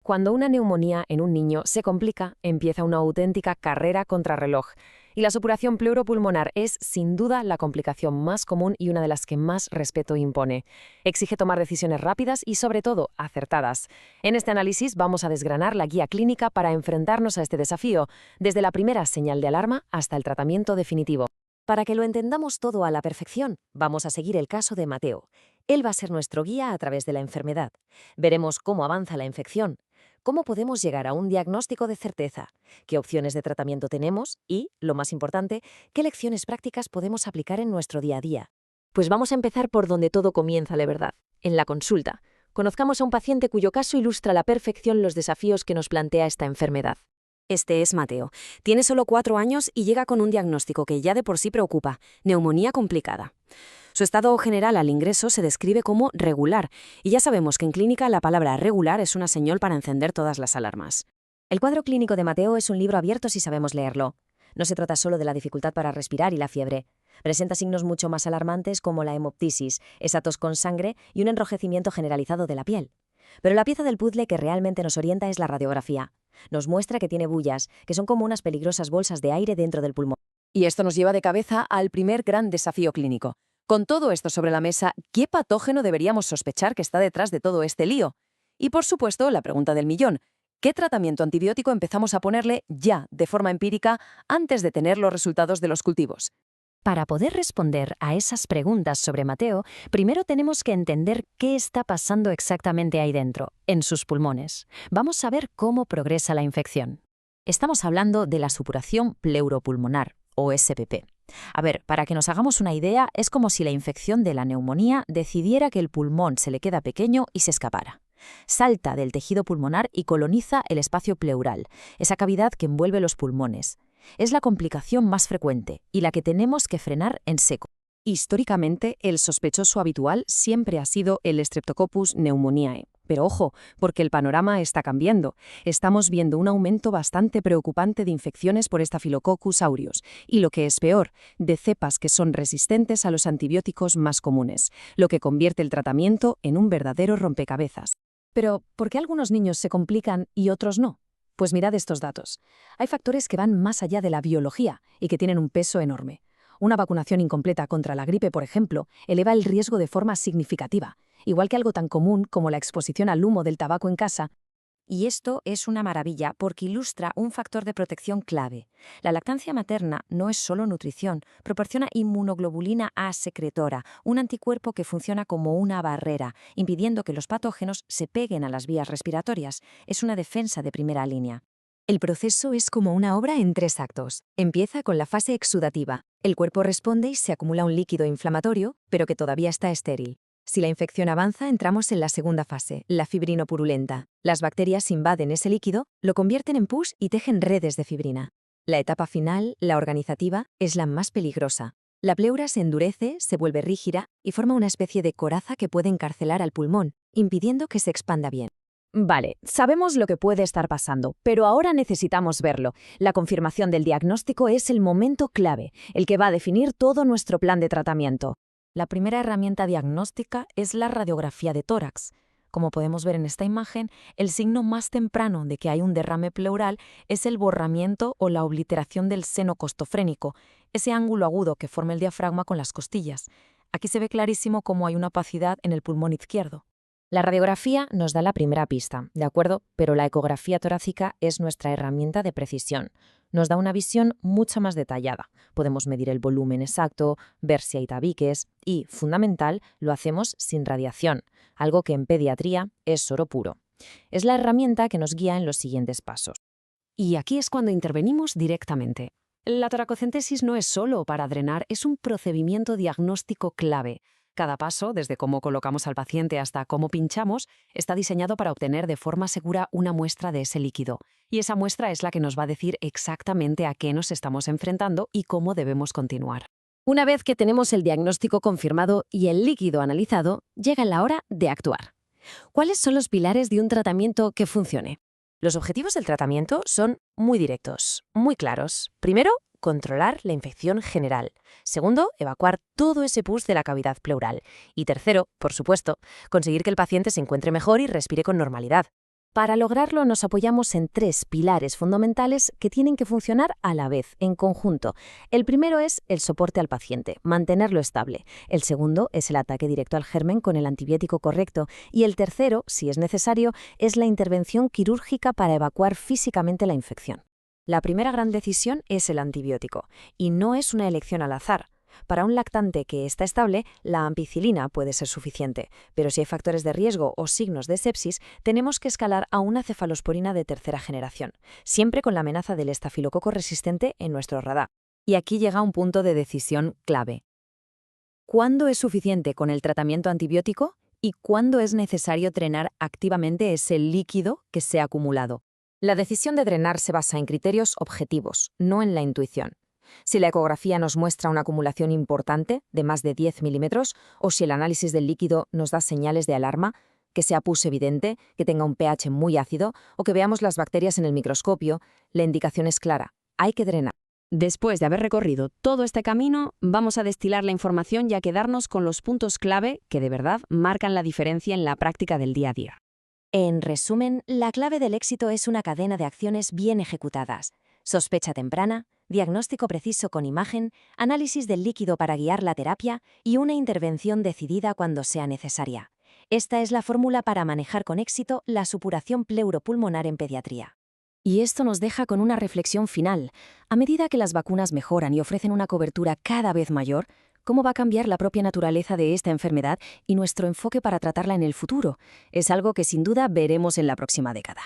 Cuando una neumonía en un niño se complica, empieza una auténtica carrera contrarreloj. Y la supuración pleuropulmonar es, sin duda, la complicación más común y una de las que más respeto impone. Exige tomar decisiones rápidas y, sobre todo, acertadas. En este análisis vamos a desgranar la guía clínica para enfrentarnos a este desafío, desde la primera señal de alarma hasta el tratamiento definitivo. Para que lo entendamos todo a la perfección, vamos a seguir el caso de Mateo. Él va a ser nuestro guía a través de la enfermedad. Veremos cómo avanza la infección, cómo podemos llegar a un diagnóstico de certeza, qué opciones de tratamiento tenemos y, lo más importante, qué lecciones prácticas podemos aplicar en nuestro día a día. Pues vamos a empezar por donde todo comienza de verdad, en la consulta. Conozcamos a un paciente cuyo caso ilustra a la perfección los desafíos que nos plantea esta enfermedad. Este es Mateo. Tiene solo 4 años y llega con un diagnóstico que ya de por sí preocupa: neumonía complicada. Su estado general al ingreso se describe como regular, y ya sabemos que en clínica la palabra regular es una señal para encender todas las alarmas. El cuadro clínico de Mateo es un libro abierto si sabemos leerlo. No se trata solo de la dificultad para respirar y la fiebre. Presenta signos mucho más alarmantes como la hemoptisis, esa tos con sangre y un enrojecimiento generalizado de la piel. Pero la pieza del puzzle que realmente nos orienta es la radiografía. Nos muestra que tiene bullas, que son como unas peligrosas bolsas de aire dentro del pulmón. Y esto nos lleva de cabeza al primer gran desafío clínico. Con todo esto sobre la mesa, ¿qué patógeno deberíamos sospechar que está detrás de todo este lío? Y por supuesto, la pregunta del millón: ¿qué tratamiento antibiótico empezamos a ponerle ya, de forma empírica, antes de tener los resultados de los cultivos? Para poder responder a esas preguntas sobre Mateo, primero tenemos que entender qué está pasando exactamente ahí dentro, en sus pulmones. Vamos a ver cómo progresa la infección. Estamos hablando de la supuración pleuropulmonar, o SPP. A ver, para que nos hagamos una idea, es como si la infección de la neumonía decidiera que el pulmón se le queda pequeño y se escapara. Salta del tejido pulmonar y coloniza el espacio pleural, esa cavidad que envuelve los pulmones. Es la complicación más frecuente y la que tenemos que frenar en seco. Históricamente, el sospechoso habitual siempre ha sido el Streptococcus pneumoniae. Pero ojo, porque el panorama está cambiando. Estamos viendo un aumento bastante preocupante de infecciones por Staphylococcus aureus y, lo que es peor, de cepas que son resistentes a los antibióticos más comunes, lo que convierte el tratamiento en un verdadero rompecabezas. Pero, ¿por qué algunos niños se complican y otros no? Pues mirad estos datos. Hay factores que van más allá de la biología y que tienen un peso enorme. Una vacunación incompleta contra la gripe, por ejemplo, eleva el riesgo de forma significativa, igual que algo tan común como la exposición al humo del tabaco en casa. Y esto es una maravilla porque ilustra un factor de protección clave. La lactancia materna no es solo nutrición, proporciona inmunoglobulina A secretora, un anticuerpo que funciona como una barrera, impidiendo que los patógenos se peguen a las vías respiratorias. Es una defensa de primera línea. El proceso es como una obra en 3 actos. Empieza con la fase exudativa. El cuerpo responde y se acumula un líquido inflamatorio, pero que todavía está estéril. Si la infección avanza, entramos en la segunda fase, la fibrinopurulenta. Las bacterias invaden ese líquido, lo convierten en pus y tejen redes de fibrina. La etapa final, la organizativa, es la más peligrosa. La pleura se endurece, se vuelve rígida y forma una especie de coraza que puede encarcelar al pulmón, impidiendo que se expanda bien. Vale, sabemos lo que puede estar pasando, pero ahora necesitamos verlo. La confirmación del diagnóstico es el momento clave, el que va a definir todo nuestro plan de tratamiento. La primera herramienta diagnóstica es la radiografía de tórax. Como podemos ver en esta imagen, el signo más temprano de que hay un derrame pleural es el borramiento o la obliteración del seno costofrénico, ese ángulo agudo que forma el diafragma con las costillas. Aquí se ve clarísimo cómo hay una opacidad en el pulmón izquierdo. La radiografía nos da la primera pista, ¿de acuerdo? Pero la ecografía torácica es nuestra herramienta de precisión. Nos da una visión mucho más detallada. Podemos medir el volumen exacto, ver si hay tabiques y, fundamental, lo hacemos sin radiación, algo que en pediatría es oro puro. Es la herramienta que nos guía en los siguientes pasos. Y aquí es cuando intervenimos directamente. La toracocentesis no es solo para drenar, es un procedimiento diagnóstico clave. Cada paso, desde cómo colocamos al paciente hasta cómo pinchamos, está diseñado para obtener de forma segura una muestra de ese líquido. Y esa muestra es la que nos va a decir exactamente a qué nos estamos enfrentando y cómo debemos continuar. Una vez que tenemos el diagnóstico confirmado y el líquido analizado, llega la hora de actuar. ¿Cuáles son los pilares de un tratamiento que funcione? Los objetivos del tratamiento son muy directos, muy claros. Primero, controlar la infección general. Segundo, evacuar todo ese pus de la cavidad pleural. Y tercero, por supuesto, conseguir que el paciente se encuentre mejor y respire con normalidad. Para lograrlo nos apoyamos en 3 pilares fundamentales que tienen que funcionar a la vez, en conjunto. El primero es el soporte al paciente, mantenerlo estable. El segundo es el ataque directo al germen con el antibiótico correcto. Y el tercero, si es necesario, es la intervención quirúrgica para evacuar físicamente la infección. La primera gran decisión es el antibiótico, y no es una elección al azar. Para un lactante que está estable, la ampicilina puede ser suficiente, pero si hay factores de riesgo o signos de sepsis, tenemos que escalar a una cefalosporina de tercera generación, siempre con la amenaza del estafilococo resistente en nuestro radar. Y aquí llega un punto de decisión clave. ¿Cuándo es suficiente con el tratamiento antibiótico y cuándo es necesario drenar activamente ese líquido que se ha acumulado? La decisión de drenar se basa en criterios objetivos, no en la intuición. Si la ecografía nos muestra una acumulación importante, de más de 10 milímetros, o si el análisis del líquido nos da señales de alarma, que sea pus evidente, que tenga un pH muy ácido, o que veamos las bacterias en el microscopio, la indicación es clara: hay que drenar. Después de haber recorrido todo este camino, vamos a destilar la información y a quedarnos con los puntos clave que de verdad marcan la diferencia en la práctica del día a día. En resumen, la clave del éxito es una cadena de acciones bien ejecutadas. Sospecha temprana, diagnóstico preciso con imagen, análisis del líquido para guiar la terapia y una intervención decidida cuando sea necesaria. Esta es la fórmula para manejar con éxito la supuración pleuropulmonar en pediatría. Y esto nos deja con una reflexión final. A medida que las vacunas mejoran y ofrecen una cobertura cada vez mayor, ¿cómo va a cambiar la propia naturaleza de esta enfermedad y nuestro enfoque para tratarla en el futuro? Es algo que sin duda veremos en la próxima década.